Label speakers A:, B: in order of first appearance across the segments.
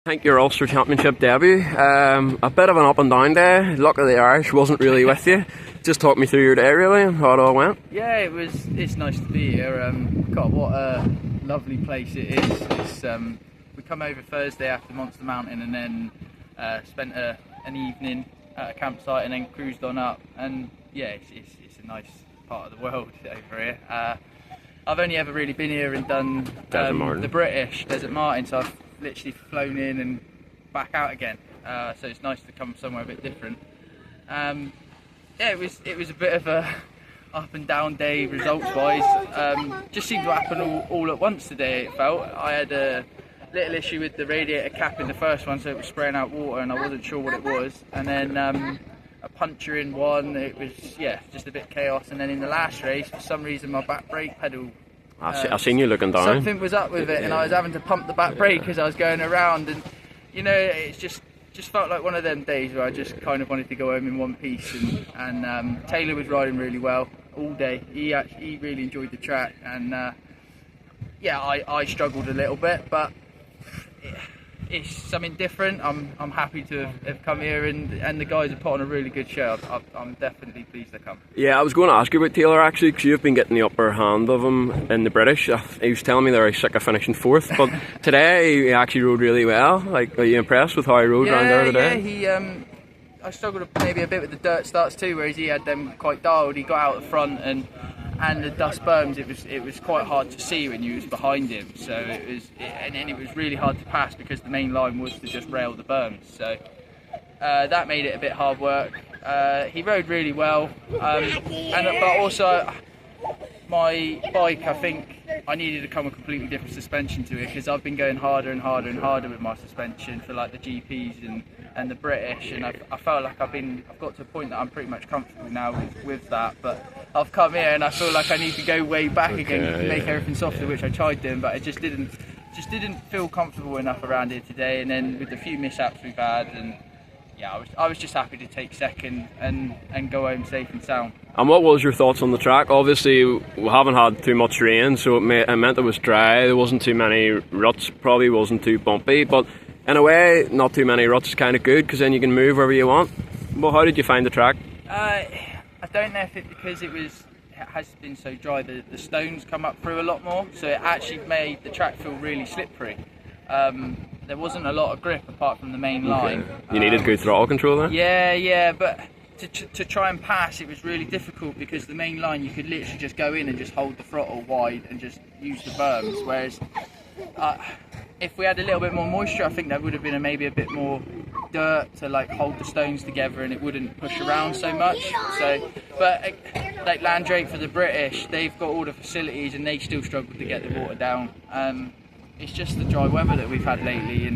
A: I think your Ulster Championship debut, a bit of an up and down day. Luck of the Irish wasn't really with you. Just talk me through your day really and how it all went.
B: Yeah, it's nice to be here. God, what a lovely place it is. We come over Thursday after Monster Mountain and then spent an evening at a campsite and then cruised on up. And yeah, it's a nice part of the world over here. I've only ever really been here and done the British Desert Martin, so I've literally flown in and back out again. So it's nice to come somewhere a bit different. Yeah, it was a bit of a up and down day results wise. Just seemed to happen all at once today. It felt I had a little issue with the radiator cap in the first one, so it was spraying out water and I wasn't sure what it was. And then a puncture in one. It was just a bit chaos. And then in the last race, for some reason, my back brake pedal.
A: I seen you looking down.
B: Something was up with it, and I was having to pump the back brake as I was going around, and it's just felt like one of them days where I just kind of wanted to go home in one piece. And Taylor was riding really well all day. He really enjoyed the track, and I struggled a little bit, but it's something different. I'm happy to have come here, and the guys have put on a really good show. I'm definitely pleased to come.
A: Yeah, I was going to ask you about Taylor actually, because you've been getting the upper hand of him in the British. He was telling me they're sick of finishing fourth, but today he actually rode really well. Like, are you impressed with how he rode around there today?
B: Yeah, I struggled maybe a bit with the dirt starts too, whereas he had them quite dialed. He got out the front and the dust berms, it was quite hard to see when you was behind him. So it was really hard to pass because the main line was to just rail the berms. So that made it a bit hard work. He rode really well, but also my bike, I think I needed to come a completely different suspension to it, because I've been going harder and harder and harder with my suspension for like the GPs and the British, and I felt like I've got to a point that I'm pretty much comfortable now with that. But I've come here and I feel like I need to go way back again to make everything softer, which I tried doing, but it just didn't feel comfortable enough around here today. And then with the few mishaps we've had, and I was just happy to take second and go home safe and sound.
A: And what was your thoughts on the track? Obviously we haven't had too much rain, so it meant it was dry. There wasn't too many ruts, probably wasn't too bumpy, but in a way not too many ruts is kind of good, because then you can move wherever you want. Well, how did you find the track?
B: I don't know if because it has been so dry, the stones come up through a lot more, so it actually made the track feel really slippery. There wasn't a lot of grip apart from the main line.
A: You needed good throttle control there?
B: Yeah, but to try and pass it was really difficult, because the main line you could literally just go in and just hold the throttle wide and just use the berms, whereas if we had a little bit more moisture, I think there would have been maybe a bit more dirt to like hold the stones together, and it wouldn't push around so much. So, but like Landrake for the British, they've got all the facilities and they still struggle to get the water down. It's just the dry weather that we've had lately,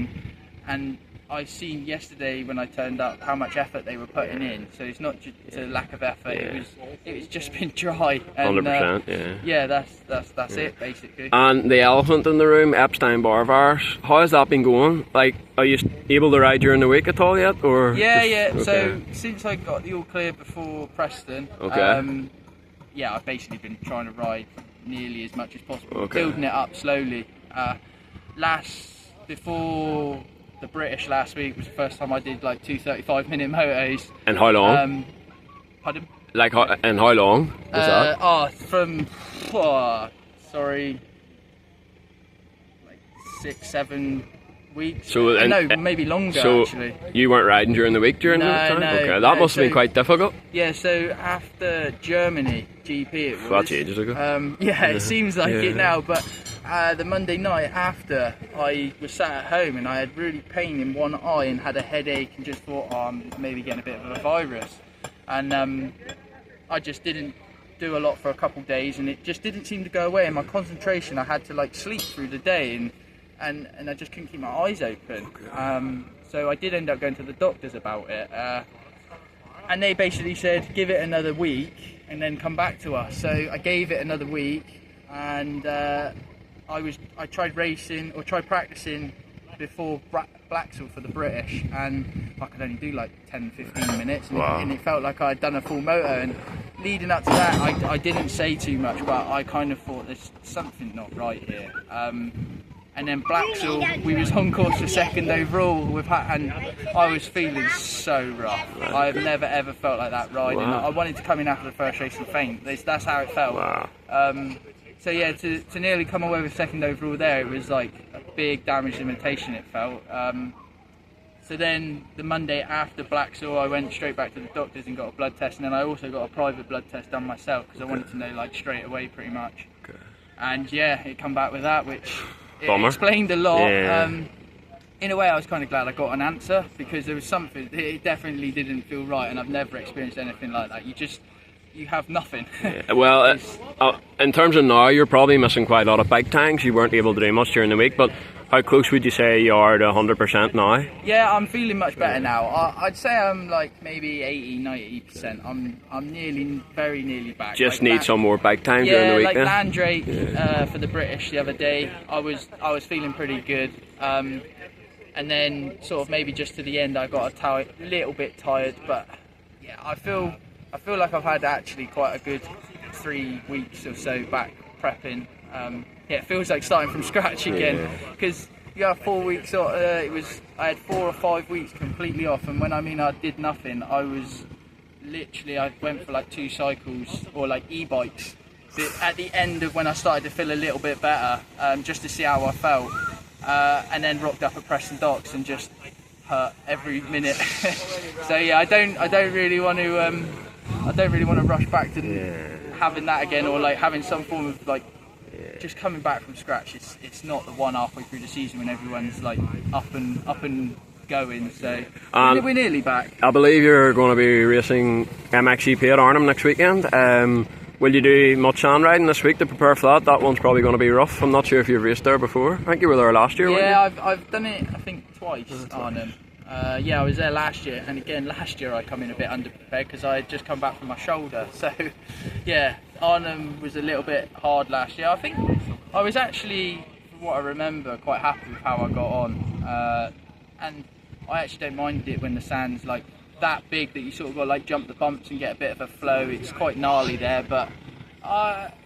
B: and I seen yesterday when I turned up how much effort they were putting in. So it's not just a lack of effort. It was just been dry. And,
A: 100%.
B: Yeah, that's it basically.
A: And the elephant in the room, Epstein Barr virus. How has that been going? Like, are you able to ride during the week at all yet, or?
B: Yeah. So since I got the all clear before Preston, I've basically been trying to ride nearly as much as possible, building it up slowly. Before the British last week was the first time I did like 2 35-minute motos.
A: And how long?
B: Pardon?
A: And how long was that?
B: Like 6-7 weeks.
A: So
B: maybe longer.
A: So
B: actually,
A: you weren't riding during the week during this time? That must have been quite difficult.
B: Yeah. So after Germany GP, it was.
A: That's ages ago.
B: It seems like it now, but. The Monday night after, I was sat at home and I had really pain in one eye and had a headache and just thought, I'm maybe getting a bit of a virus. And I just didn't do a lot for a couple of days, and it just didn't seem to go away. And my concentration, I had to like sleep through the day, and I just couldn't keep my eyes open. So I did end up going to the doctors about it. And they basically said, give it another week and then come back to us. So I gave it another week, and I tried practicing before Blacksall for the British, and I could only do like 10-15 minutes, and it felt like I'd done a full moto. And leading up to that, I didn't say too much, but I kind of thought there's something not right here. And then Blacksall, we was on course for 2nd overall and I was feeling so rough. I've never ever felt like that riding.
A: Wow.
B: I wanted to come in after the first race and faint. That's how it felt.
A: Wow.
B: So yeah, to nearly come away with 2nd overall there, it was like a big damage limitation, it felt. So then the Monday after Blacksall, I went straight back to the doctors and got a blood test, and then I also got a private blood test done myself because I wanted to know like straight away pretty much.
A: Okay.
B: And yeah, it come back with that, which
A: Bummer.
B: explained a lot.
A: Yeah.
B: In a way, I was kind of glad I got an answer because there was something, it definitely didn't feel right, and I've never experienced anything like that. You have nothing.
A: Yeah. Well, in terms of now, you're probably missing quite a lot of bike times. You weren't able to do much during the week, but how close would you say you are to 100% now?
B: Yeah, I'm feeling much better now. I'd say I'm like maybe 80-90%. I'm very nearly back.
A: Just
B: like
A: need some more bike time during the week.
B: Like
A: then?
B: Landrake for the British the other day, I was feeling pretty good. And then sort of maybe just to the end I got a little bit tired, but yeah, I feel like I've had actually quite a good 3 weeks or so back prepping. Yeah, it feels like starting from scratch again because you have 4 weeks. I had 4 or 5 weeks completely off, and when I mean I did nothing, I went for like 2 cycles or like e-bikes at the end of when I started to feel a little bit better, just to see how I felt, and then rocked up at Preston Docks and just hurt every minute. So yeah, I don't really want to rush back to having that again, or like having some form of like just coming back from scratch. It's not the one halfway through the season when everyone's like up and going. So we're nearly back.
A: I believe you're going to be racing MXGP at Arnhem next weekend. Will you do much sand riding this week to prepare for that? That one's probably going to be rough. I'm not sure if you've raced there before. I think you were there last year.
B: Yeah, I've done it I think twice. Arnhem. Yeah, I was there last year, and again last year I come in a bit underprepared because I had just come back from my shoulder. So yeah, Arnhem was a little bit hard last year. I think I was actually, from what I remember, quite happy with how I got on, and I actually don't mind it when the sand's like that big that you sort of got to like jump the bumps and get a bit of a flow. It's quite gnarly there, but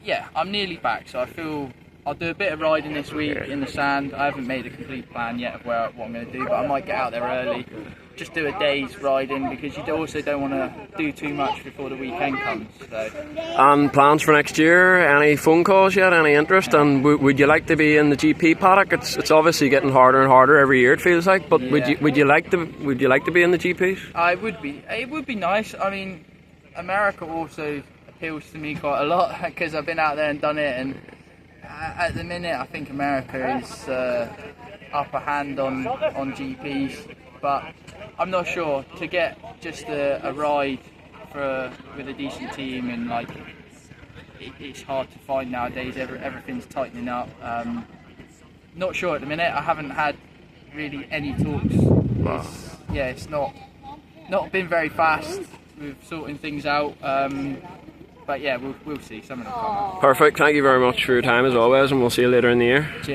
B: yeah, I'm nearly back, so I feel I'll do a bit of riding this week in the sand. I haven't made a complete plan yet of what I'm going to do, but I might get out there early, just do a day's riding, because you also don't want to do too much before the weekend comes. So.
A: And plans for next year? Any phone calls yet? Any interest? And would you like to be in the GP paddock? It's obviously getting harder and harder every year, it feels like. But would you like to be in the GPs?
B: I would be. It would be nice. I mean, America also appeals to me quite a lot because I've been out there and done it, and at the minute I think America is upper hand on GPs, but I'm not sure. To get just a ride with a decent team, and like it's hard to find nowadays. Everything's tightening up. Not sure at the minute. I haven't had really any talks.
A: Wow.
B: It's not been very fast with sorting things out. But yeah, we'll see. Something will come up.
A: Perfect. Thank you very much for your time as always, and we'll see you later in the year.
B: Cheers.